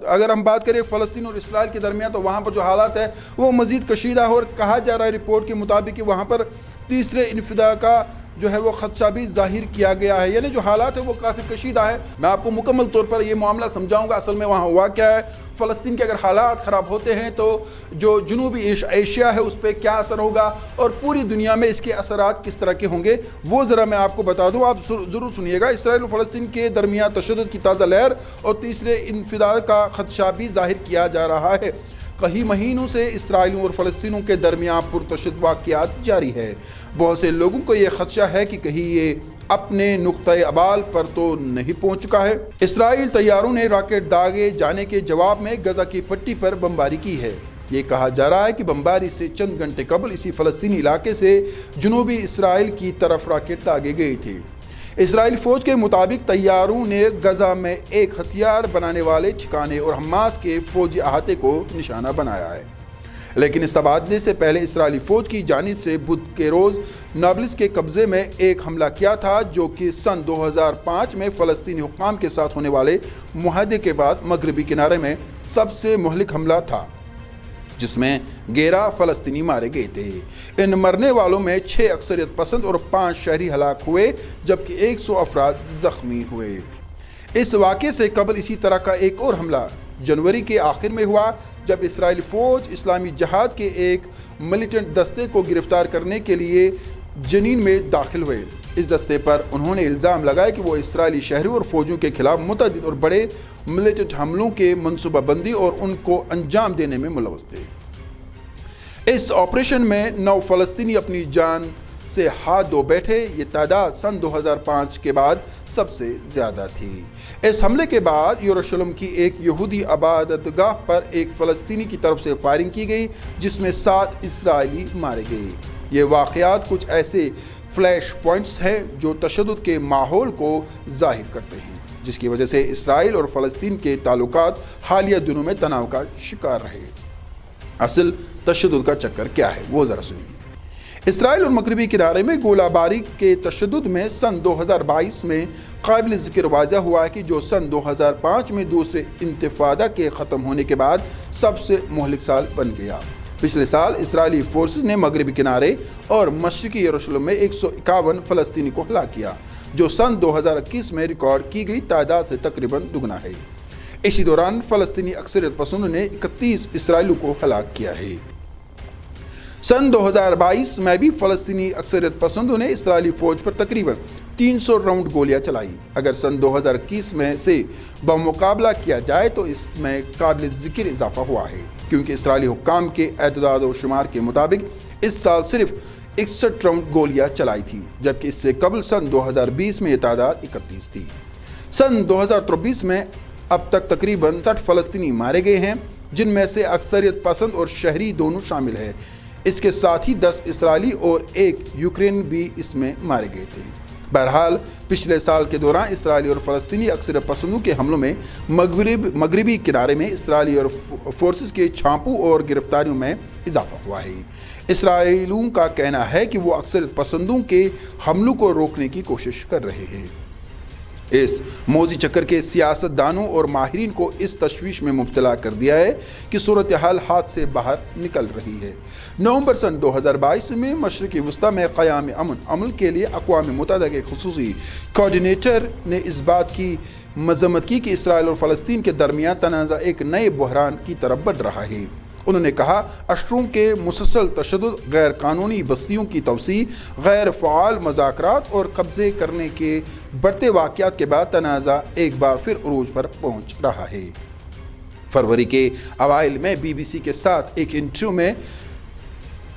اگر ہم بات کریں فلسطین اور اسرائیل کے درمیان تو وہاں پر جو حالات ہے وہ مزید کشیدہ ہے، اور کہا جا رہا ہے رپورٹ کے مطابق کہ وہاں پر تیسرے انفداء کا جو ہے وہ خدشہ بھی ظاہر کیا گیا ہے، یعنی جو حالات ہے وہ کافی کشیدہ ہے۔ میں آپ کو مکمل طور پر یہ معاملہ سمجھاؤں گا اصل میں وہاں ہوا کیا ہے، فلسطین کے اگر حالات خراب ہوتے ہیں تو جو جنوبی ایشیا ہے اس پہ کیا اثر ہوگا، اور پوری دنیا میں اس کے اثرات کس طرح کے ہوں گے، وہ ذرا میں آپ کو بتا دوں، آپ ضرور سنیے گا۔ اسرائیل اور فلسطین کے درمیان تشدد کی تازہ لہر اور تیسرے انفداء کا خدشہ بھی ظاہر کیا جا رہا ہے۔ کئی مہینوں سے اسرائیلیوں اور فلسطینیوں کے درمیان پرتشدد واقعات جاری ہے۔ بہت سے لوگوں کو یہ خدشہ ہے کہ کہیں یہ اپنے نقطۂ ابال پر تو نہیں پہنچ چکا ہے۔ اسرائیل طیاروں نے راکٹ داغے جانے کے جواب میں غزہ کی پٹی پر بمباری کی ہے۔ یہ کہا جا رہا ہے کہ بمباری سے چند گھنٹے قبل اسی فلسطینی علاقے سے جنوبی اسرائیل کی طرف راکٹ داغے گئے تھے۔ اسرائیلی فوج کے مطابق طیاروں نے غزہ میں ایک ہتھیار بنانے والے ٹھکانے اور حماس کے فوجی احاطے کو نشانہ بنایا ہے، لیکن اس تبادلے سے پہلے اسرائیلی فوج کی جانب سے بدھ کے روز نابلس کے قبضے میں ایک حملہ کیا تھا، جو کہ سن 2005 میں فلسطینی حکام کے ساتھ ہونے والے معاہدے کے بعد مغربی کنارے میں سب سے مہلک حملہ تھا، جس میں 11 فلسطینی مارے گئے تھے۔ ان مرنے والوں میں 6 اکثریت پسند اور 5 شہری ہلاک ہوئے، جبکہ 100 افراد زخمی ہوئے۔ اس واقعے سے قبل اسی طرح کا ایک اور حملہ جنوری کے آخر میں ہوا، جب اسرائیلی فوج اسلامی جہاد کے ایک ملیٹنٹ دستے کو گرفتار کرنے کے لیے جنین میں داخل ہوئے۔ اس دستے پر انہوں نے الزام لگایا کہ وہ اسرائیلی شہریوں اور فوجیوں کے خلاف متعدد اور بڑے ملیٹنٹ حملوں کے منصوبہ بندی اور ان کو انجام دینے میں ملوث تھے۔ اس آپریشن میں 9 فلسطینی اپنی جان سے ہاتھ دھو بیٹھے۔ یہ تعداد سن 2005 کے بعد سب سے زیادہ تھی۔ اس حملے کے بعد یروشلم کی ایک یہودی عبادت گاہ پر ایک فلسطینی کی طرف سے فائرنگ کی گئی، جس میں 7 اسرائیلی مارے گئے۔ یہ واقعات کچھ ایسے فلیش پوائنٹس ہیں جو تشدد کے ماحول کو ظاہر کرتے ہیں، جس کی وجہ سے اسرائیل اور فلسطین کے تعلقات حالیہ دنوں میں تناؤ کا شکار رہے۔ اصل تشدد کا چکر کیا ہے وہ ذرا سنیے۔ اسرائیل اور مغربی کنارے میں گولہ باری کے تشدد میں سن 2022 میں قابل ذکر واضح ہوا ہے کہ جو سن 2005 میں دوسرے انتفاضہ کے ختم ہونے کے بعد سب سے مہلک سال بن گیا۔ پچھلے سال اسرائیلی فورسز نے مغربی کنارے اور مشرقی یروشلم میں 151 فلسطینی کو ہلاک کیا، جو سن 2021 میں ریکارڈ کی گئی تعداد سے تقریباً دگنا ہے۔ اسی دوران فلسطینی اکثریت پسندوں نے 31 اسرائیلیوں کو ہلاک کیا ہے۔ سن 2022 میں بھی فلسطینی اکثریت پسندوں نے اسرائیلی فوج پر تقریباً 300 راؤنڈ گولیاں چلائی۔ اگر سن 2021 میں سے بمقابلہ کیا جائے تو اس میں قابل ذکر اضافہ ہوا ہے، کیونکہ اسرائیلی حکام کے اعداد و شمار کے مطابق اس سال صرف 61 راؤنڈ گولیاں چلائی تھی، جبکہ اس سے قبل سن 2020 میں یہ تعداد 31 تھی۔ سن 2023 میں اب تک تقریباً 60 فلسطینی مارے گئے ہیں، جن میں سے اکثریت پسند اور شہری دونوں شامل ہیں۔ اس کے ساتھ ہی 10 اسرائیلی اور 1 یوکرین بھی اس میں مارے گئے تھے۔ بہرحال پچھلے سال کے دوران اسرائیلی اور فلسطینی اکثریت پسندوں کے حملوں میں مغربی کنارے میں اسرائیلی اور فورسز کے چھاپوں اور گرفتاریوں میں اضافہ ہوا ہے۔ اسرائیلیوں کا کہنا ہے کہ وہ اکثریت پسندوں کے حملوں کو روکنے کی کوشش کر رہے ہیں۔ اس موزی چکر کے سیاست دانوں اور ماہرین کو اس تشویش میں مبتلا کر دیا ہے کہ صورتحال ہاتھ سے باہر نکل رہی ہے۔ نومبر سن 2022 میں مشرقی وسطی میں قیام امن عمل کے لیے اقوام متحدہ کے خصوصی کوآرڈینیٹر نے اس بات کی مذمت کی کہ اسرائیل اور فلسطین کے درمیان تنازع ایک نئے بحران کی طرف بڑھ رہا ہے۔ انہوں نے کہا، اشروں کے مسلسل تشدد، غیر قانونی بستیوں کی توسیع، غیر فعال مذاکرات اور قبضے کرنے کے بڑھتے واقعات کے بعد تنازع ایک بار پھر عروج پر پہنچ رہا ہے۔ فروری کے اوائل میں بی بی سی کے ساتھ ایک انٹرویو میں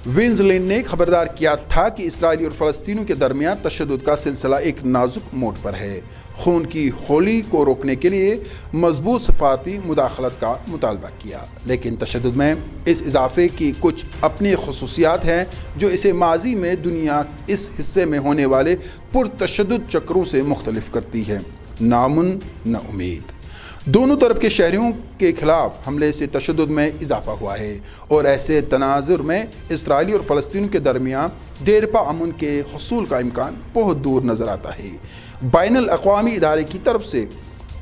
وینزلینڈ نے خبردار کیا تھا کہ اسرائیلی اور فلسطینیوں کے درمیان تشدد کا سلسلہ ایک نازک موڑ پر ہے۔ خون کی ہولی کو روکنے کے لیے مضبوط سفارتی مداخلت کا مطالبہ کیا، لیکن تشدد میں اس اضافے کی کچھ اپنی خصوصیات ہیں جو اسے ماضی میں دنیا اس حصے میں ہونے والے پرتشدد چکروں سے مختلف کرتی ہے۔ نامن نہ امید۔ دونوں طرف کے شہریوں کے خلاف حملے سے تشدد میں اضافہ ہوا ہے، اور ایسے تناظر میں اسرائیلی اور فلسطینیوں کے درمیان دیرپا امن کے حصول کا امکان بہت دور نظر آتا ہے۔ بین الاقوامی ادارے کی طرف سے